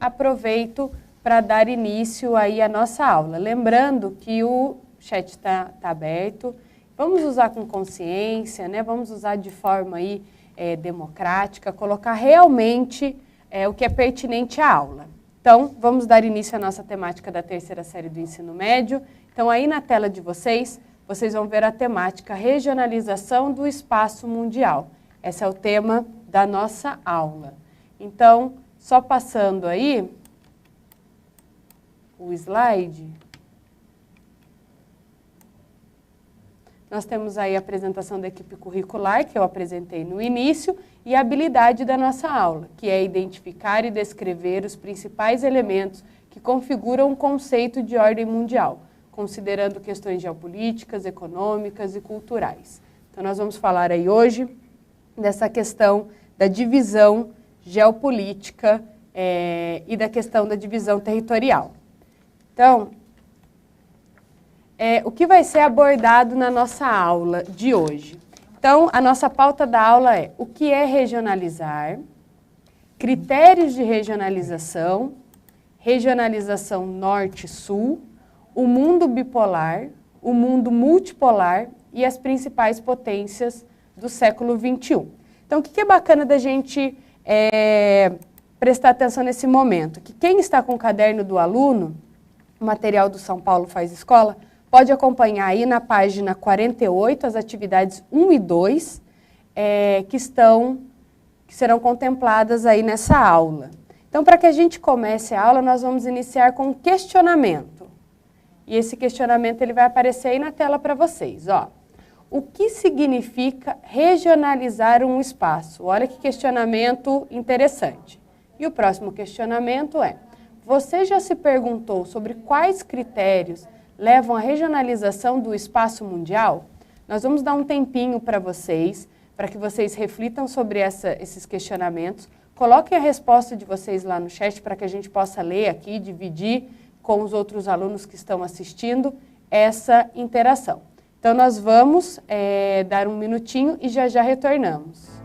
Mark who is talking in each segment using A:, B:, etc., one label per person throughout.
A: aproveito para dar início aí à nossa aula. Lembrando que o chat está aberto, vamos usar com consciência, né? Vamos usar de forma aí, democrática, colocar realmente o que é pertinente à aula. Então, vamos dar início à nossa temática da terceira série do ensino médio. Então, aí na tela de vocês vão ver a temática regionalização do espaço mundial. Esse é o tema da nossa aula. Então, só passando aí o slide, nós temos aí a apresentação da equipe curricular, que eu apresentei no início, e a habilidade da nossa aula, que é identificar e descrever os principais elementos que configuram um conceito de ordem mundial, considerando questões geopolíticas, econômicas e culturais. Então, nós vamos falar aí hoje dessa questão da divisão geopolítica e da questão da divisão territorial. Então, o que vai ser abordado na nossa aula de hoje? Então, a nossa pauta da aula é o que é regionalizar, critérios de regionalização, regionalização norte-sul, o mundo bipolar, o mundo multipolar e as principais potências do século XXI. Então, o que é bacana da gente prestar atenção nesse momento? Que quem está com o caderno do aluno, o material do São Paulo Faz Escola, pode acompanhar aí na página 48 as atividades 1 e 2 que serão contempladas aí nessa aula. Então, para que a gente comece a aula, nós vamos iniciar com um questionamento. E esse questionamento ele vai aparecer aí na tela para vocês. Ó. O que significa regionalizar um espaço? Olha que questionamento interessante. E o próximo questionamento é: você já se perguntou sobre quais critérios levam à regionalização do espaço mundial? Nós vamos dar um tempinho para vocês, para que vocês reflitam sobre esses questionamentos. Coloquem a resposta de vocês lá no chat para que a gente possa ler aqui, dividir com os outros alunos que estão assistindo essa interação. Então, nós vamos dar um minutinho e já retornamos.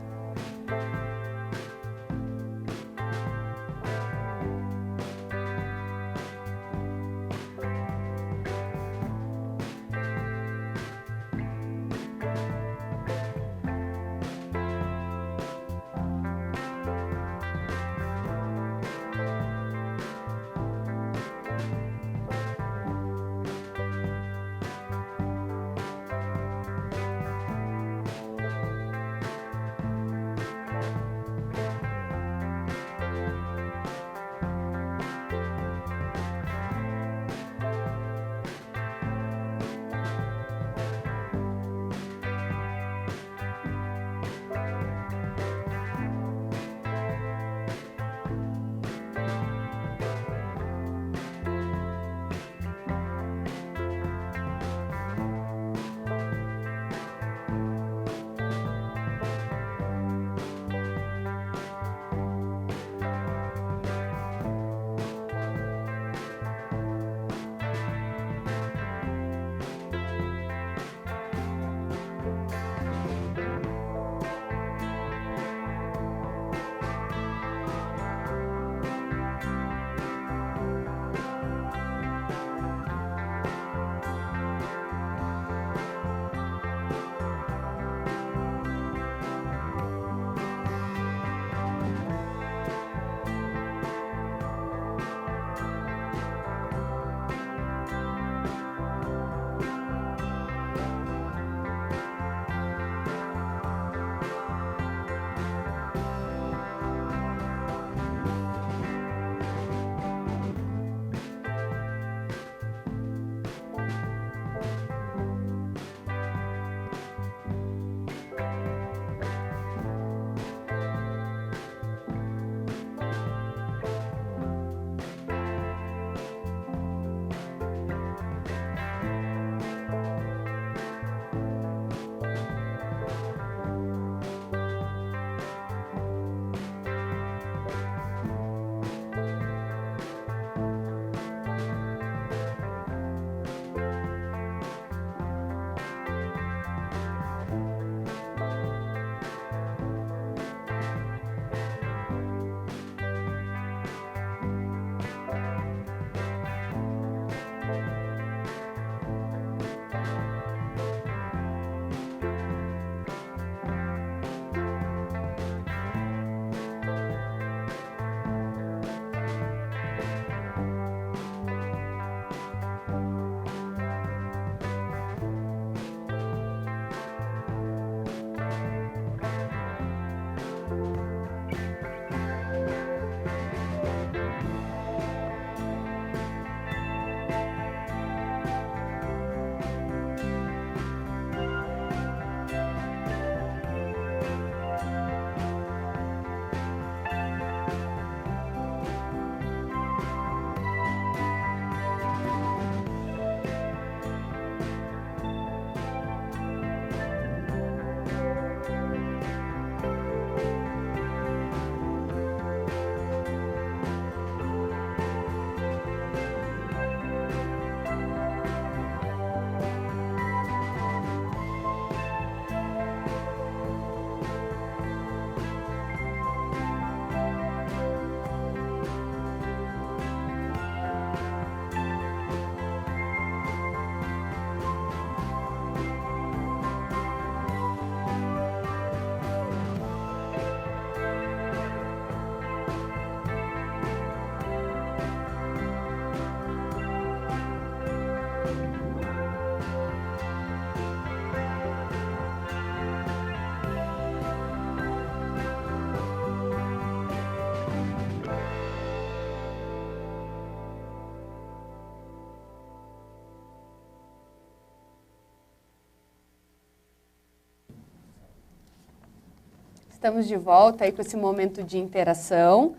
A: estamos de volta aí com esse momento de interação.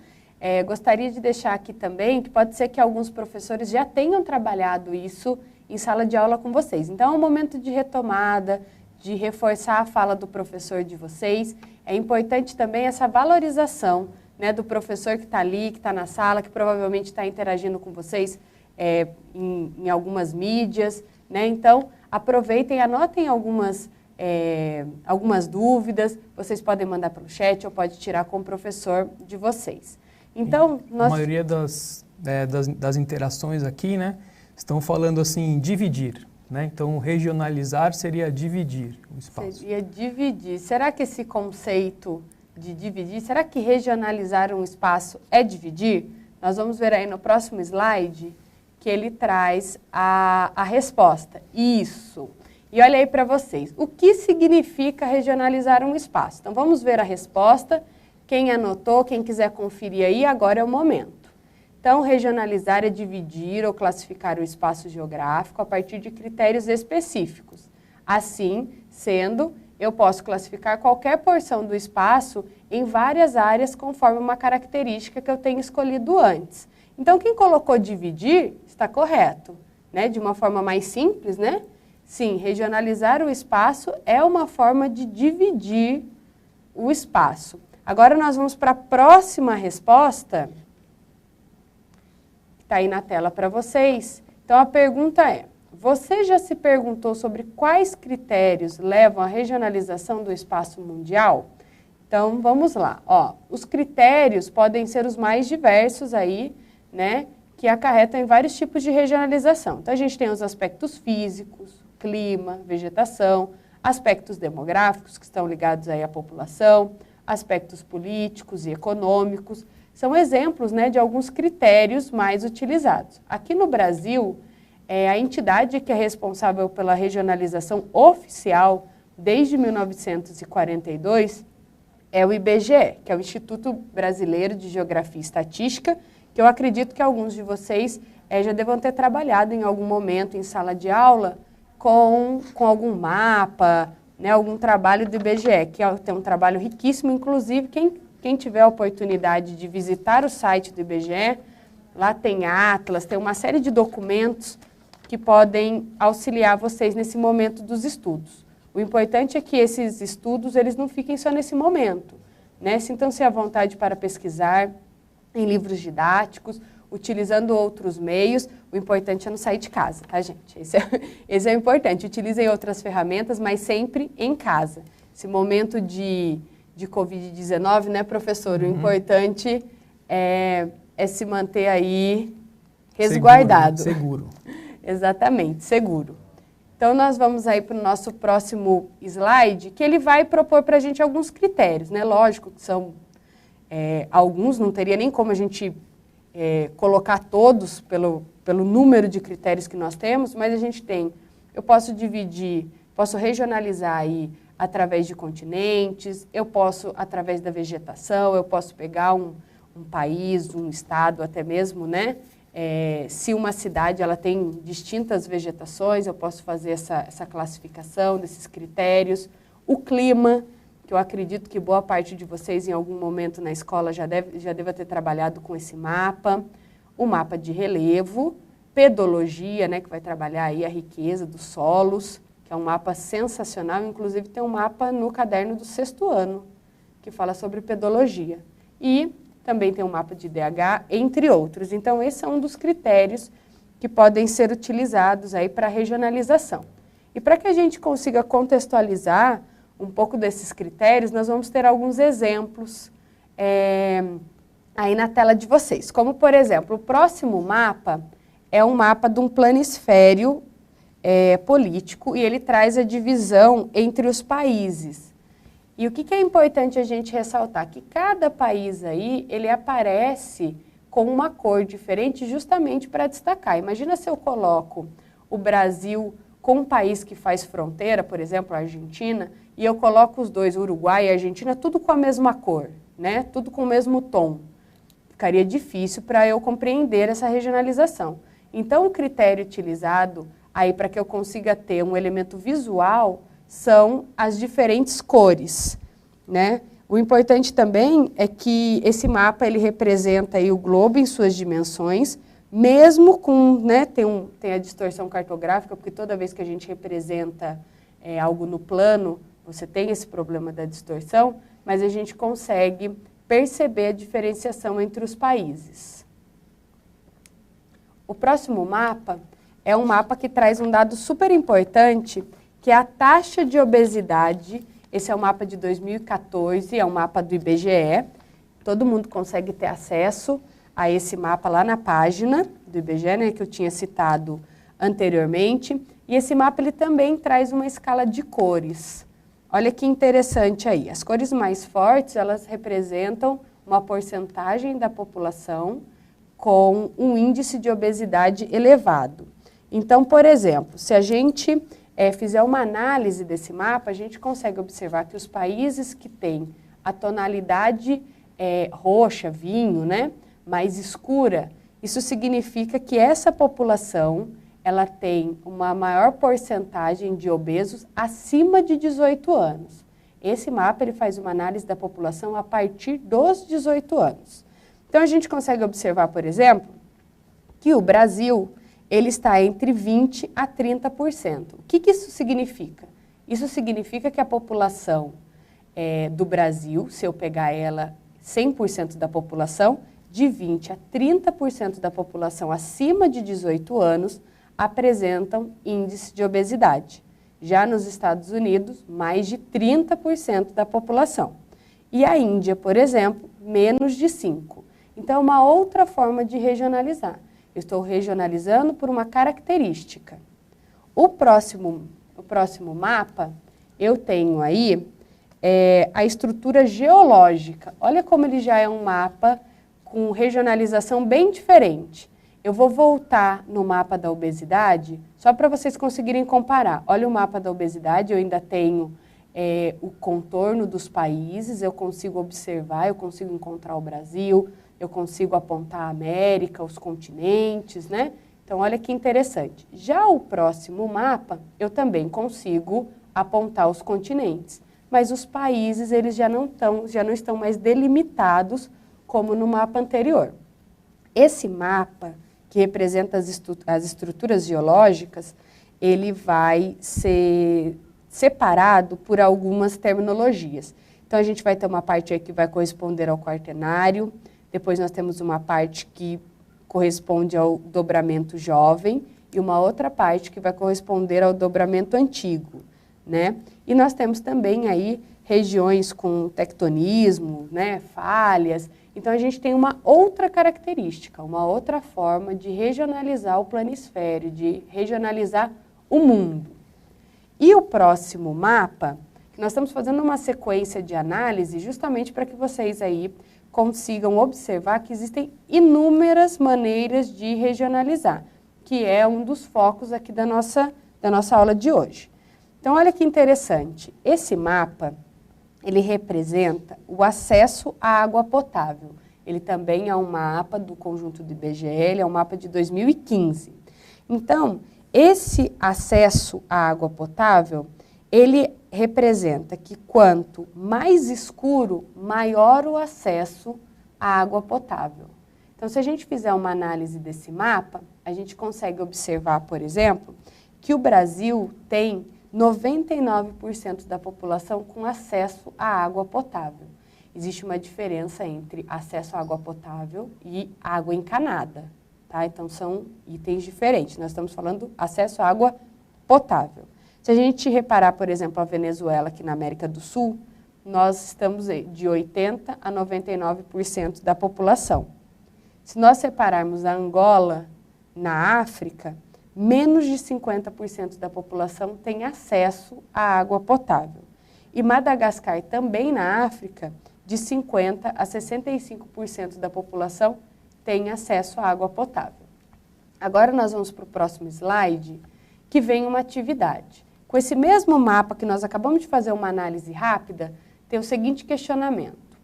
A: Gostaria de deixar aqui também que pode ser que alguns professores já tenham trabalhado isso em sala de aula com vocês. Então, é um momento de retomada, de reforçar a fala do professor de vocês. É importante também essa valorização, né, do professor que está ali, que está na sala, que provavelmente está interagindo com vocês em algumas mídias, né? Então, aproveitem, anotem algumas dúvidas, vocês podem mandar pelo chat ou pode tirar com o professor de vocês. Então,
B: a maioria das interações aqui, né, estão falando assim, dividir, né? Então, regionalizar seria dividir o espaço.
A: Seria dividir. Será que esse conceito de dividir, será que regionalizar um espaço é dividir? Nós vamos ver aí no próximo slide que ele traz a resposta. Isso. E olha aí para vocês, o que significa regionalizar um espaço? Então, vamos ver a resposta. Quem anotou, quem quiser conferir aí, agora é o momento. Então, regionalizar é dividir ou classificar o espaço geográfico a partir de critérios específicos. Assim, sendo, eu posso classificar qualquer porção do espaço em várias áreas conforme uma característica que eu tenho escolhido antes. Então, quem colocou dividir está correto, né? De uma forma mais simples, né? Sim, regionalizar o espaço é uma forma de dividir o espaço. Agora nós vamos para a próxima resposta, que está aí na tela para vocês. Então a pergunta é, você já se perguntou sobre quais critérios levam à regionalização do espaço mundial? Então vamos lá. Ó, os critérios podem ser os mais diversos aí, né, que acarretam em vários tipos de regionalização. Então a gente tem os aspectos físicos, clima, vegetação, aspectos demográficos que estão ligados aí à população, aspectos políticos e econômicos, são exemplos, né, de alguns critérios mais utilizados. Aqui no Brasil, a entidade que é responsável pela regionalização oficial desde 1942 é o IBGE, que é o Instituto Brasileiro de Geografia e Estatística, que eu acredito que alguns de vocês já devam ter trabalhado em algum momento em sala de aula com algum mapa, né, algum trabalho do IBGE, que tem um trabalho riquíssimo, inclusive quem tiver a oportunidade de visitar o site do IBGE, lá tem atlas, tem uma série de documentos que podem auxiliar vocês nesse momento dos estudos. O importante é que esses estudos eles não fiquem só nesse momento, né? Sintam-se à vontade para pesquisar em livros didáticos, utilizando outros meios. O importante é não sair de casa, tá, gente? Esse é o importante. Utilizem outras ferramentas, mas sempre em casa. Esse momento de Covid-19, né, professor? O importante é se manter aí resguardado.
B: Seguro.
A: Exatamente, seguro. Então, nós vamos aí para o nosso próximo slide, que ele vai propor para a gente alguns critérios, né? Lógico que são alguns, não teria nem como a gente colocar todos pelo número de critérios que nós temos, mas a gente tem, eu posso dividir, posso regionalizar aí através de continentes, eu posso através da vegetação, eu posso pegar um país, um estado até mesmo, né? Se uma cidade ela tem distintas vegetações, eu posso fazer essa classificação desses critérios. O clima, que eu acredito que boa parte de vocês em algum momento na escola já deva ter trabalhado com esse mapa. O mapa de relevo, pedologia, né, que vai trabalhar aí a riqueza dos solos, que é um mapa sensacional, inclusive tem um mapa no caderno do 6º ano, que fala sobre pedologia. E também tem um mapa de IDH, entre outros. Então, esse é um dos critérios que podem ser utilizados aí para regionalização. E para que a gente consiga contextualizar um pouco desses critérios, nós vamos ter alguns exemplos aí na tela de vocês. Como, por exemplo, o próximo mapa é um mapa de um planisfério político e ele traz a divisão entre os países. E o que é importante a gente ressaltar? Que cada país aí, ele aparece com uma cor diferente justamente para destacar. Imagina se eu coloco o Brasil com um país que faz fronteira, por exemplo, a Argentina, e eu coloco os dois, Uruguai e Argentina, tudo com a mesma cor, né? Tudo com o mesmo tom. Ficaria difícil para eu compreender essa regionalização. Então, o critério utilizado aí para que eu consiga ter um elemento visual são as diferentes cores, né? O importante também é que esse mapa ele representa aí o globo em suas dimensões, mesmo com, né, tem a distorção cartográfica, porque toda vez que a gente representa algo no plano, você tem esse problema da distorção, mas a gente consegue perceber a diferenciação entre os países. O próximo mapa é um mapa que traz um dado super importante, que é a taxa de obesidade. Esse é o mapa de 2014, é um mapa do IBGE. Todo mundo consegue ter acesso a esse mapa lá na página do IBGE, né, que eu tinha citado anteriormente. E esse mapa ele também traz uma escala de cores. Olha que interessante aí. As cores mais fortes, elas representam uma porcentagem da população com um índice de obesidade elevado. Então, por exemplo, se a gente fizer uma análise desse mapa, a gente consegue observar que os países que têm a tonalidade roxa, vinho, né, mais escura, isso significa que essa população ela tem uma maior porcentagem de obesos acima de 18 anos. Esse mapa ele faz uma análise da população a partir dos 18 anos. Então, a gente consegue observar, por exemplo, que o Brasil ele está entre 20% a 30%. O que isso significa? Isso significa que a população do Brasil, se eu pegar ela 100% da população, de 20% a 30% da população acima de 18 anos apresentam índice de obesidade. Já nos Estados Unidos, mais de 30% da população. E a Índia, por exemplo, menos de 5%. Então, é uma outra forma de regionalizar. Eu estou regionalizando por uma característica. O próximo mapa, eu tenho aí a estrutura geológica. Olha como ele já é um mapa com regionalização bem diferente. Eu vou voltar no mapa da obesidade, só para vocês conseguirem comparar. Olha o mapa da obesidade, eu ainda tenho o contorno dos países, eu consigo observar, eu consigo encontrar o Brasil, eu consigo apontar a América, os continentes, né? Então, olha que interessante. Já o próximo mapa, eu também consigo apontar os continentes, mas os países, eles já não estão mais delimitados como no mapa anterior. Esse mapa, que representa as estruturas geológicas, ele vai ser separado por algumas terminologias. Então, a gente vai ter uma parte aí que vai corresponder ao quaternário, depois nós temos uma parte que corresponde ao dobramento jovem e uma outra parte que vai corresponder ao dobramento antigo, né? E nós temos também aí regiões com tectonismo, né, falhas. Então, a gente tem uma outra característica, uma outra forma de regionalizar o planisfério, de regionalizar o mundo. E o próximo mapa, que nós estamos fazendo uma sequência de análise justamente para que vocês aí consigam observar que existem inúmeras maneiras de regionalizar, que é um dos focos aqui da nossa aula de hoje. Então, olha que interessante. Esse mapa, ele representa o acesso à água potável. Ele também é um mapa do conjunto do IBGE, ele é um mapa de 2015. Então, esse acesso à água potável, ele representa que quanto mais escuro, maior o acesso à água potável. Então, se a gente fizer uma análise desse mapa, a gente consegue observar, por exemplo, que o Brasil tem 99% da população com acesso à água potável. Existe uma diferença entre acesso à água potável e água encanada, tá? Então, são itens diferentes. Nós estamos falando acesso à água potável. Se a gente reparar, por exemplo, a Venezuela aqui na América do Sul, nós estamos de 80% a 99% da população. Se nós separarmos a Angola na África, menos de 50% da população tem acesso à água potável. E Madagascar, também na África, de 50% a 65% da população tem acesso à água potável. Agora nós vamos para o próximo slide, que vem uma atividade. Com esse mesmo mapa que nós acabamos de fazer uma análise rápida, tem o seguinte questionamento.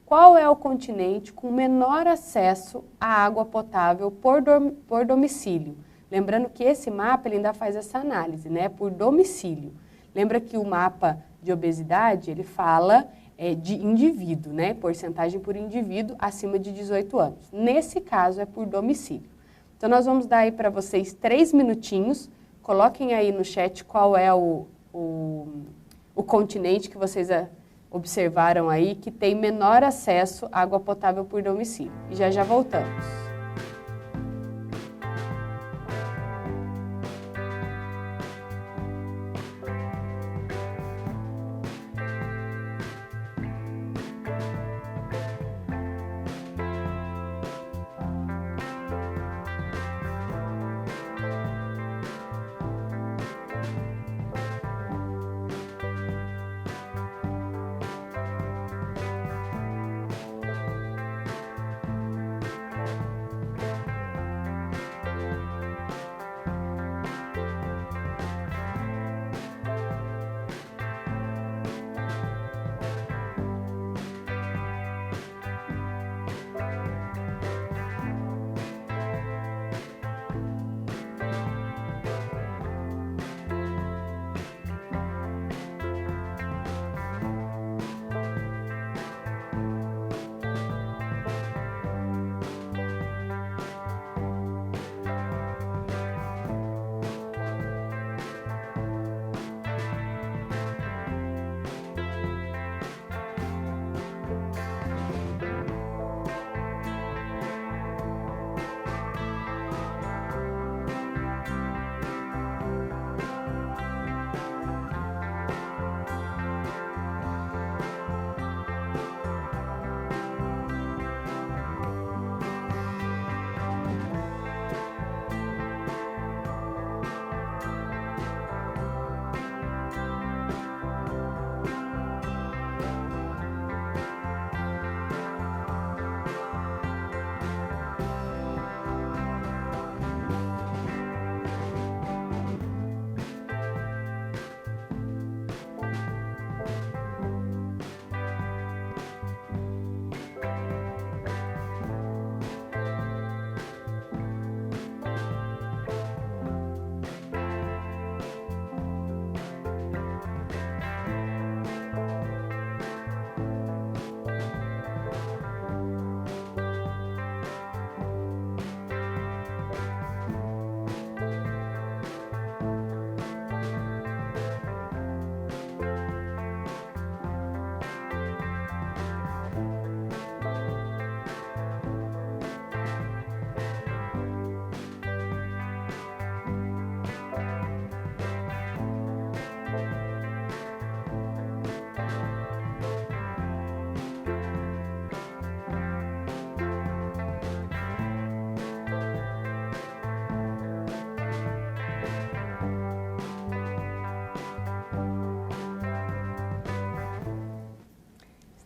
A: Qual é o continente com menor acesso à água potável por domicílio? Lembrando que esse mapa ele ainda faz essa análise, né, por domicílio. Lembra que o mapa de obesidade, ele fala de indivíduo, né? Porcentagem por indivíduo acima de 18 anos. Nesse caso, é por domicílio. Então, nós vamos dar aí para vocês 3 minutinhos. Coloquem aí no chat qual é o continente que vocês observaram aí que tem menor acesso à água potável por domicílio. E já já voltamos.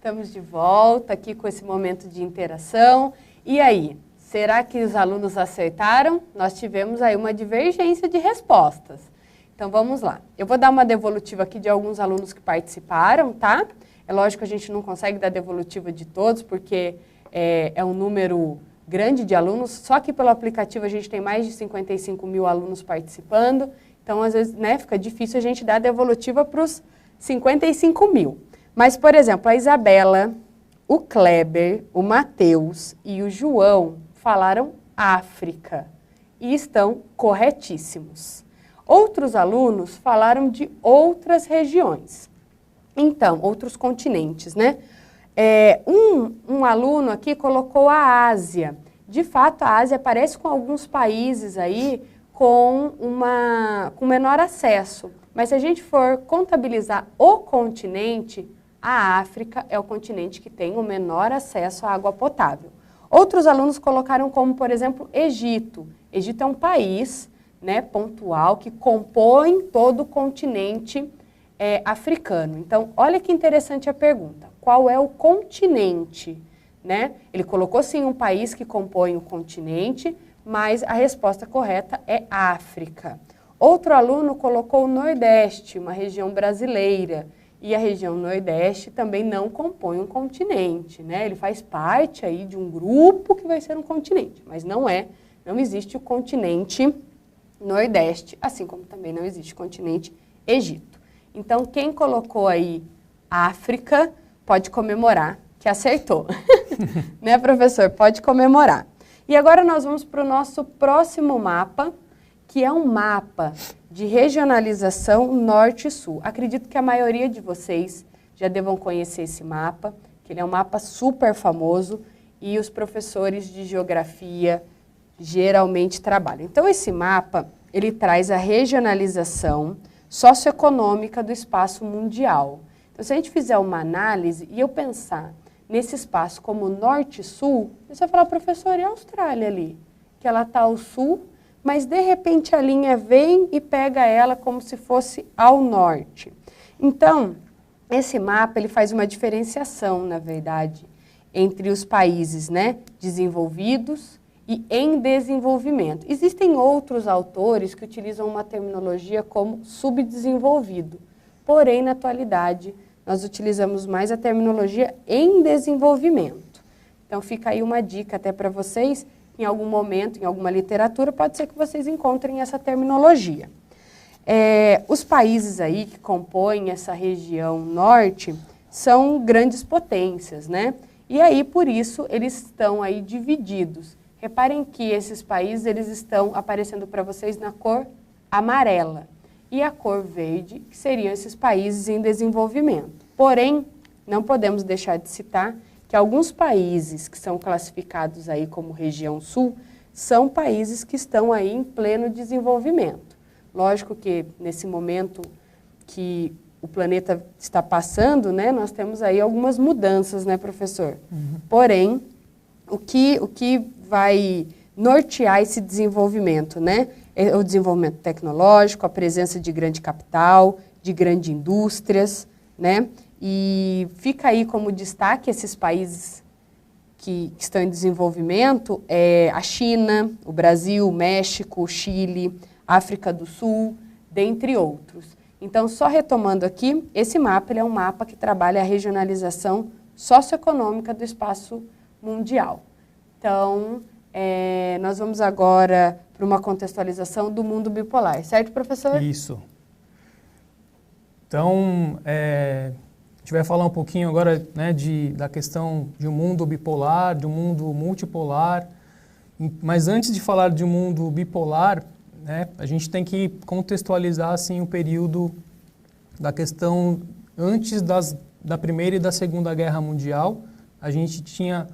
A: Estamos de volta aqui com esse momento de interação. E aí, será que os alunos acertaram? Nós tivemos aí uma divergência de respostas. Então, vamos lá. Eu vou dar uma devolutiva aqui de alguns alunos que participaram, tá? É lógico que a gente não consegue dar devolutiva de todos, porque é um número grande de alunos. Só que pelo aplicativo a gente tem mais de 55 mil alunos participando. Então, às vezes, né, fica difícil a gente dar devolutiva para os 55 mil. Mas, por exemplo, a Isabela, o Kleber, o Matheus e o João falaram África e estão corretíssimos. Outros alunos falaram de outras regiões. Então, outros continentes, né? Um aluno aqui colocou a Ásia. De fato, a Ásia parece com alguns países aí com menor acesso. Mas se a gente for contabilizar o continente, a África é o continente que tem o menor acesso à água potável. Outros alunos colocaram como, por exemplo, Egito. Egito é um país, né, pontual que compõe todo o continente africano. Então, olha que interessante a pergunta. Qual é o continente? Né? Ele colocou sim um país que compõe o continente, mas a resposta correta é África. Outro aluno colocou o Nordeste, uma região brasileira. E a região Nordeste também não compõe um continente, né? Ele faz parte aí de um grupo que vai ser um continente, mas não existe o continente Nordeste, assim como também não existe o continente Egito. Então, quem colocou aí África pode comemorar que acertou. Né, professor? Pode comemorar. E agora nós vamos para o nosso próximo mapa, que é um mapa de regionalização norte e sul. Acredito que a maioria de vocês já devam conhecer esse mapa, que ele é um mapa super famoso e os professores de geografia geralmente trabalham. Então, esse mapa, ele traz a regionalização socioeconômica do espaço mundial. Então, se a gente fizer uma análise e eu pensar nesse espaço como norte e sul, você vai falar, professor, e a Austrália ali? Que ela está ao sul, mas de repente a linha vem e pega ela como se fosse ao norte. Então, esse mapa ele faz uma diferenciação, na verdade, entre os países, né, desenvolvidos e em desenvolvimento. Existem outros autores que utilizam uma terminologia como subdesenvolvido, porém, na atualidade, nós utilizamos mais a terminologia em desenvolvimento. Então, fica aí uma dica até para vocês, em algum momento, em alguma literatura, pode ser que vocês encontrem essa terminologia. Os países aí que compõem essa região norte são grandes potências, né? E aí, por isso, eles estão aí divididos. Reparem que esses países, eles estão aparecendo para vocês na cor amarela. E a cor verde, que seriam esses países em desenvolvimento. Porém, não podemos deixar de citar que alguns países que são classificados aí como região sul, são países que estão aí em pleno desenvolvimento. Lógico que nesse momento que o planeta está passando, né, nós temos aí algumas mudanças, né, professor? Uhum. Porém, o que vai nortear esse desenvolvimento, né? É o desenvolvimento tecnológico, a presença de grande capital, de grandes indústrias, né? E fica aí como destaque esses países que estão em desenvolvimento, a China, o Brasil, o México, o Chile, África do Sul, dentre outros. Então, só retomando aqui, esse mapa ele é um mapa que trabalha a regionalização socioeconômica do espaço mundial. Então, nós vamos agora para uma contextualização do mundo bipolar, certo, professor?
B: Isso. Então, a gente vai falar um pouquinho agora, né, da questão de um mundo bipolar, de um mundo multipolar. Mas antes de falar de um mundo bipolar, né, a gente tem que contextualizar assim, o período da questão antes da Primeira e da Segunda Guerra Mundial. A gente tinha,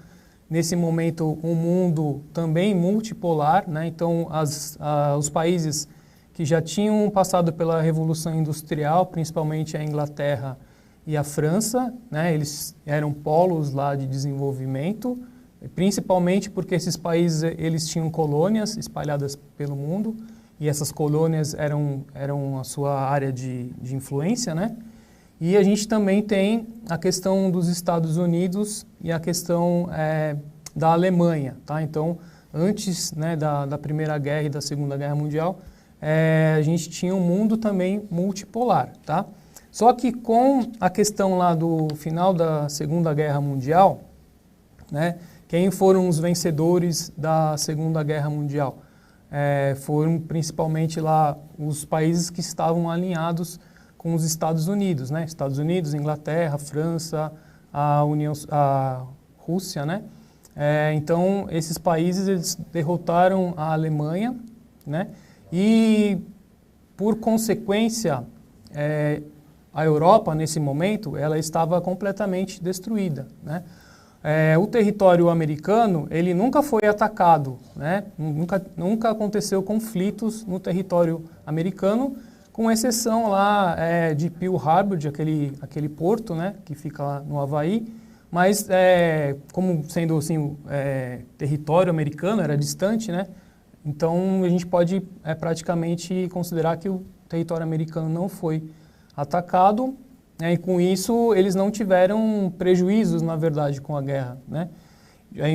B: nesse momento, um mundo também multipolar, né? Então, os países que já tinham passado pela Revolução Industrial, principalmente a Inglaterra e a França, né? Eles eram polos lá de desenvolvimento, principalmente porque esses países eles tinham colônias espalhadas pelo mundo, e essas colônias eram a sua área de influência, né? E a gente também tem a questão dos Estados Unidos e a questão da Alemanha, tá? Então, antes, né, da Primeira Guerra e da Segunda Guerra Mundial, a gente tinha um mundo também multipolar, tá? Só que com a questão lá do final da Segunda Guerra Mundial, né, quem foram os vencedores da Segunda Guerra Mundial? Foram principalmente lá os países que estavam alinhados com os Estados Unidos, né? Estados Unidos, Inglaterra, França, a Rússia, né? Então, esses países eles derrotaram a Alemanha, né? E, por consequência, a Europa, nesse momento, ela estava completamente destruída, né? O território americano, ele nunca foi atacado, né? Nunca aconteceu conflitos no território americano, com exceção lá de Pearl Harbor, de aquele porto, né, que fica lá no Havaí, mas como sendo assim, território americano, era distante, né? Então a gente pode praticamente considerar que o território americano não foi atacado, né, e com isso eles não tiveram prejuízos, na verdade, com a guerra, né?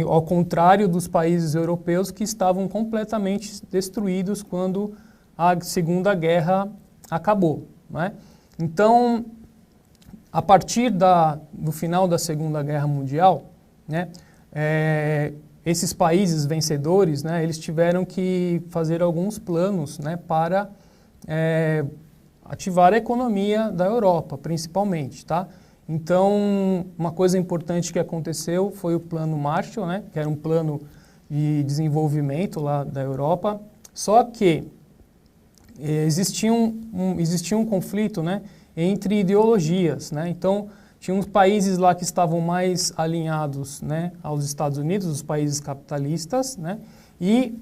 B: Ao contrário dos países europeus que estavam completamente destruídos quando a Segunda Guerra acabou, né? Então, a partir do final da Segunda Guerra Mundial, né, esses países vencedores, né, eles tiveram que fazer alguns planos, né, para ativar a economia da Europa, principalmente, tá? Então, uma coisa importante que aconteceu foi o Plano Marshall, né, que era um plano de desenvolvimento lá da Europa, só que existia um conflito, né, entre ideologias, né, então tinha uns países lá que estavam mais alinhados, né, aos Estados Unidos, os países capitalistas, né, e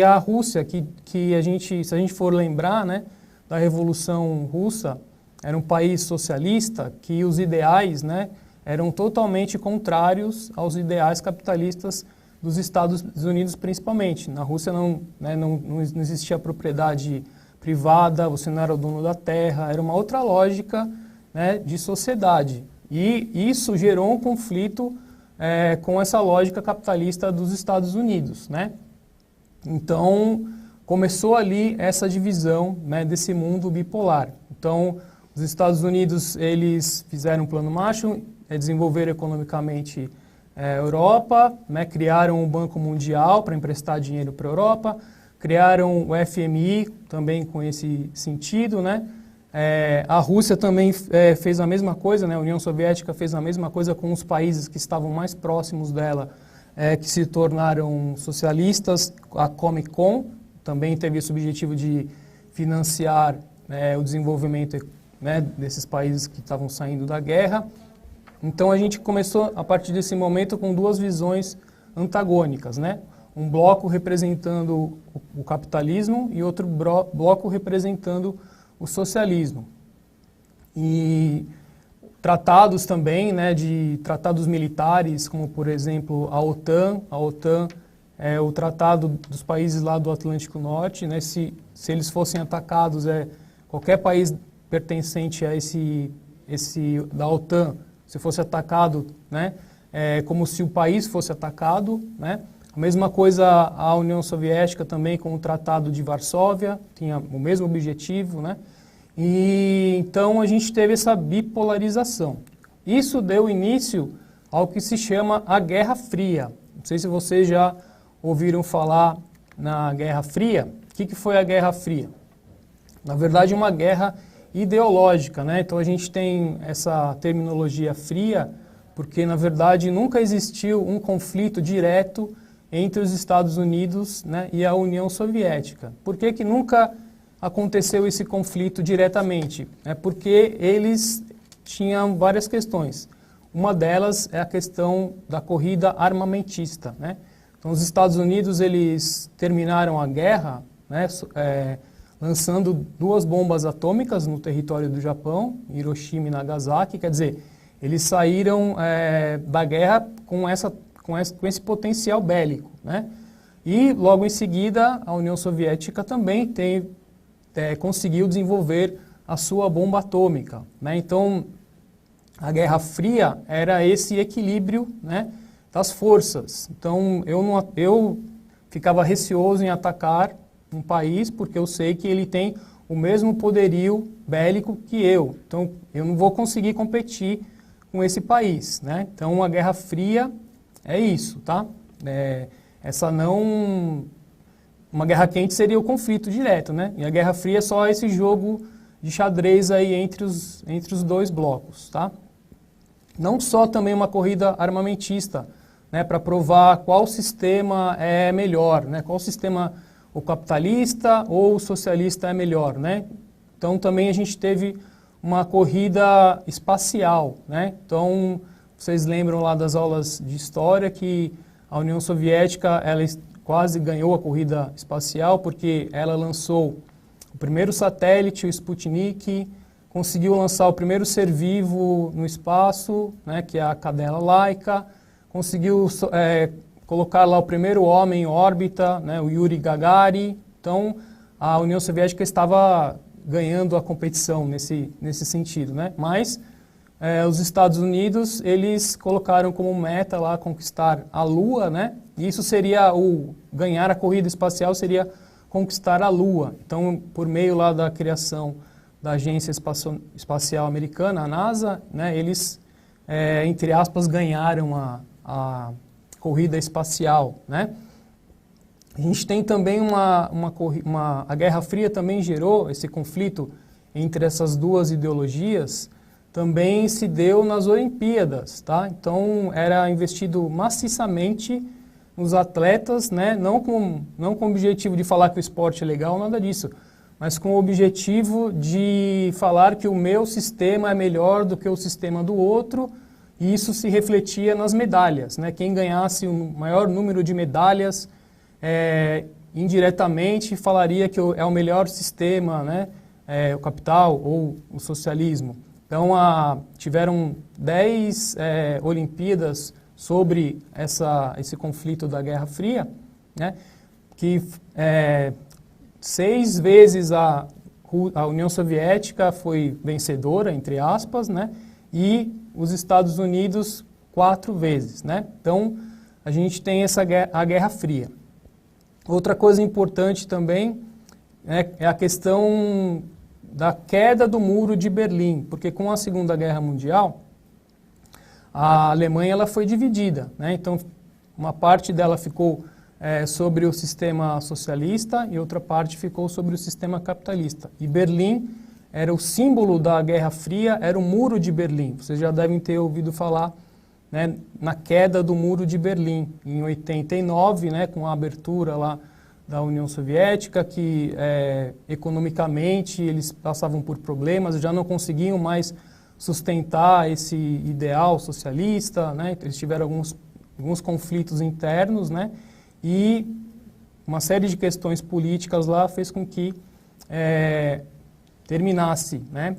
B: a Rússia, que se a gente for lembrar, né, da Revolução Russa, era um país socialista que os ideais, né, eram totalmente contrários aos ideais capitalistas dos Estados Unidos, principalmente. Na Rússia não existia propriedade privada, você não era o dono da terra, era uma outra lógica, né, de sociedade. E isso gerou um conflito com essa lógica capitalista dos Estados Unidos, né? Então, começou ali essa divisão, né, desse mundo bipolar. Então, os Estados Unidos, eles fizeram um plano Marshall, desenvolveram economicamente a Europa, né, criaram o Banco Mundial para emprestar dinheiro para a Europa, criaram o FMI também com esse sentido, né? A Rússia também fez a mesma coisa, né? A União Soviética fez a mesma coisa com os países que estavam mais próximos dela, que se tornaram socialistas. A Comecon também teve esse objetivo de financiar o desenvolvimento, né, desses países que estavam saindo da guerra. Então a gente começou, a partir desse momento, com duas visões antagônicas, né? Um bloco representando o capitalismo e outro bloco representando o socialismo. E tratados também, né, de tratados militares, como por exemplo a OTAN é o tratado dos países lá do Atlântico Norte, né, se eles fossem atacados, qualquer país pertencente a esse da OTAN, se fosse atacado, né, como se o país fosse atacado, né. A mesma coisa a União Soviética também com o Tratado de Varsóvia, tinha o mesmo objetivo, né? E então a gente teve essa bipolarização. Isso deu início ao que se chama a Guerra Fria. Não sei se vocês já ouviram falar na Guerra Fria. O que foi a Guerra Fria? Na verdade, uma guerra ideológica, né? Então a gente tem essa terminologia fria porque, na verdade, nunca existiu um conflito direto entre os Estados Unidos, né, e a União Soviética. Por que nunca aconteceu esse conflito diretamente? É porque eles tinham várias questões. Uma delas é a questão da corrida armamentista, né? Então, os Estados Unidos, eles terminaram a guerra, né, lançando 2 bombas atômicas no território do Japão, Hiroshima e Nagasaki. Quer dizer, eles saíram da guerra com esse potencial bélico, né? E logo em seguida a União Soviética também conseguiu desenvolver a sua bomba atômica, né? Então a Guerra Fria era esse equilíbrio, né, das forças. Então eu ficava receoso em atacar um país porque eu sei que ele tem o mesmo poderio bélico que eu. Então eu não vou conseguir competir com esse país, né? Então a Guerra Fria é isso, tá? Uma guerra quente seria o conflito direto, né? E a Guerra Fria é só esse jogo de xadrez aí entre os 2 blocos, tá? Não só também uma corrida armamentista, né? Para provar qual sistema é melhor, né? Qual sistema, o capitalista ou o socialista é melhor, né? Então também a gente teve uma corrida espacial, né? Então vocês lembram lá das aulas de história que a União Soviética ela quase ganhou a corrida espacial porque ela lançou o primeiro satélite, o Sputnik, conseguiu lançar o primeiro ser vivo no espaço, né, que é a cadela Laika, conseguiu colocar lá o primeiro homem em órbita, né, o Yuri Gagarin. Então a União Soviética estava ganhando a competição nesse sentido, né? Mas os Estados Unidos, eles colocaram como meta lá conquistar a Lua, né? E isso seria ganhar a corrida espacial seria conquistar a Lua. Então, por meio lá da criação da Agência Espacial Americana, a NASA, né? Eles, entre aspas, ganharam a corrida espacial, né? A gente tem também a Guerra Fria também gerou esse conflito entre essas 2 ideologias, também se deu nas Olimpíadas, tá? Então, era investido maciçamente nos atletas, né? Não com o objetivo de falar que o esporte é legal, nada disso, mas com o objetivo de falar que o meu sistema é melhor do que o sistema do outro, e isso se refletia nas medalhas, né? Quem ganhasse o maior número de medalhas, indiretamente falaria que é o melhor sistema, né? O capital ou o socialismo. Então, tiveram 10 Olimpíadas sobre esse conflito da Guerra Fria, né? Que 6 vezes a União Soviética foi vencedora, entre aspas, né? E os Estados Unidos 4 vezes, né? Então, a gente tem a Guerra Fria. Outra coisa importante também é a questão da queda do Muro de Berlim, porque com a Segunda Guerra Mundial, a Alemanha ela foi dividida, né? Então, uma parte dela ficou sobre o sistema socialista e outra parte ficou sobre o sistema capitalista. E Berlim era o símbolo da Guerra Fria, era o Muro de Berlim. Vocês já devem ter ouvido falar, né, na queda do Muro de Berlim, em 89, né, com a abertura lá da União Soviética, que economicamente eles passavam por problemas, já não conseguiam mais sustentar esse ideal socialista, né? Eles tiveram alguns conflitos internos, né? E uma série de questões políticas lá fez com que terminasse, né,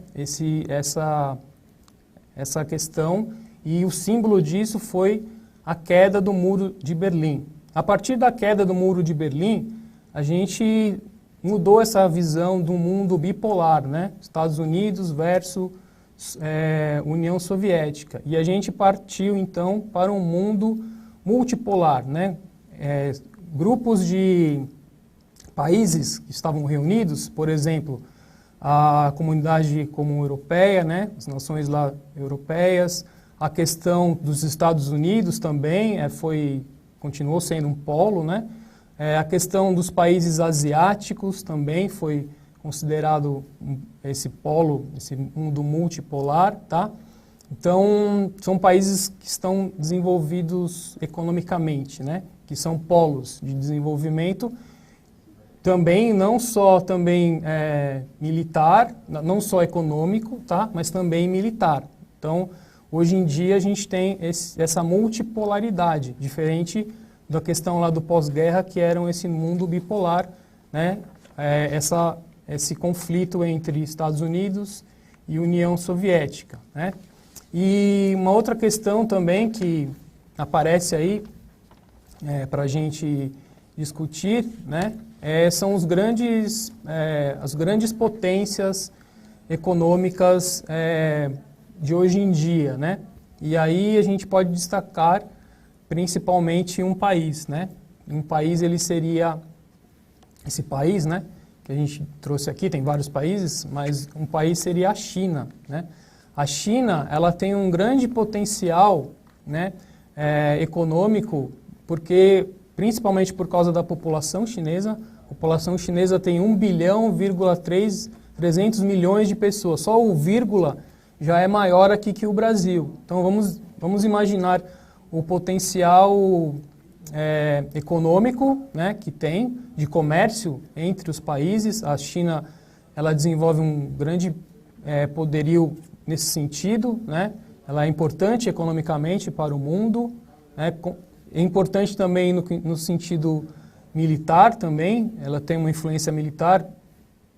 B: essa questão, e o símbolo disso foi a queda do Muro de Berlim. A partir da queda do Muro de Berlim, a gente mudou essa visão do mundo bipolar, né? Estados Unidos versus União Soviética. E a gente partiu, então, para um mundo multipolar, né? Grupos de países que estavam reunidos, por exemplo, a Comunidade Comum Europeia, né? As nações lá europeias, a questão dos Estados Unidos também continuou sendo um polo, né? A questão dos países asiáticos também foi considerado esse polo, esse mundo multipolar, tá? Então, são países que estão desenvolvidos economicamente, né? Que são polos de desenvolvimento, também não só militar, não só econômico, tá? Mas também militar. Então, hoje em dia a gente tem essa multipolaridade, diferente da questão lá do pós-guerra, que era esse mundo bipolar, né? Esse conflito entre Estados Unidos e União Soviética, né? E uma outra questão também que aparece aí para a gente discutir, né? São as grandes potências econômicas de hoje em dia, né? E aí a gente pode destacar principalmente um país, né? Um país, ele seria esse país, né? Que a gente trouxe aqui, tem vários países, mas um país seria a China, né? A China, ela tem um grande potencial, né, econômico, porque, principalmente por causa da população chinesa. A população chinesa tem 1,3 bilhões de pessoas. Só o vírgula já é maior aqui que o Brasil. Então, vamos imaginar o potencial econômico, né, que tem, de comércio entre os países. A China, ela desenvolve um grande poderio nesse sentido, né? Ela é importante economicamente para o mundo, né? É importante também no sentido militar também. Ela tem uma influência militar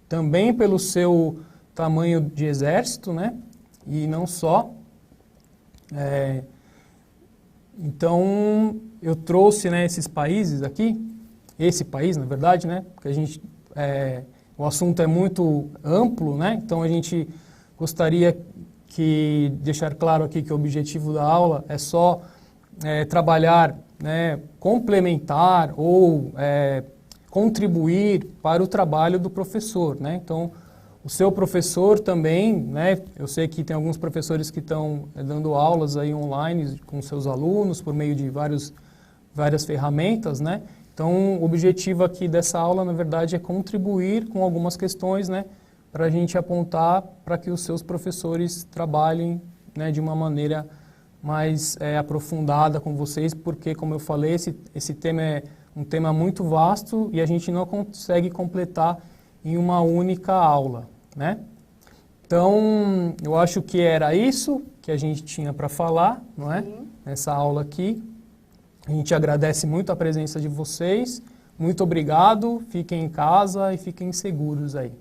B: também pelo seu tamanho de exército, né? E não só. Então, eu trouxe, né, esses países aqui, esse país, na verdade, né? Porque o assunto é muito amplo, né? Então, a gente gostaria de deixar claro aqui que o objetivo da aula é só trabalhar, né, complementar ou contribuir para o trabalho do professor, né? Então, o seu professor também, né? Eu sei que tem alguns professores que estão dando aulas aí online com seus alunos por meio de várias ferramentas, né? Então, o objetivo aqui dessa aula, na verdade, é contribuir com algumas questões, né, para a gente apontar para que os seus professores trabalhem, né, de uma maneira mais aprofundada com vocês, porque, como eu falei, esse tema é um tema muito vasto e a gente não consegue completar em uma única aula, né? Então, eu acho que era isso que a gente tinha para falar, não é?
A: Sim.
B: Nessa aula aqui. A gente agradece muito a presença de vocês. Muito obrigado. Fiquem em casa e fiquem seguros aí.